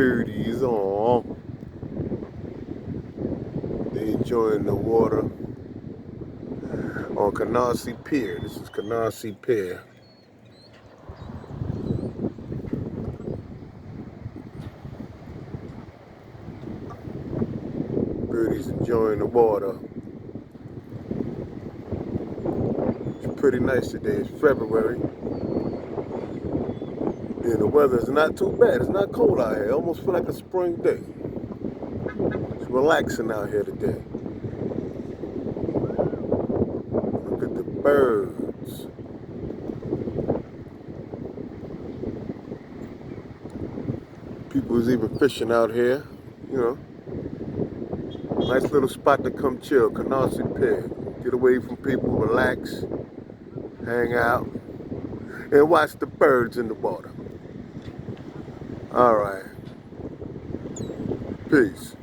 birdies. Aww. They enjoying the water on CANARSIE Pier. This is CANARSIE Pier. Birdies enjoying the water. It's pretty nice today. It's February. And the weather is not too bad. It's not cold out here. I almost feel like a spring day. It's relaxing out here today. Look at the birds. People is even fishing out here, you know. Nice little spot to come chill, CANARSIE Pier. Get away from people, relax, hang out, and watch the birds in the water. All right. Peace.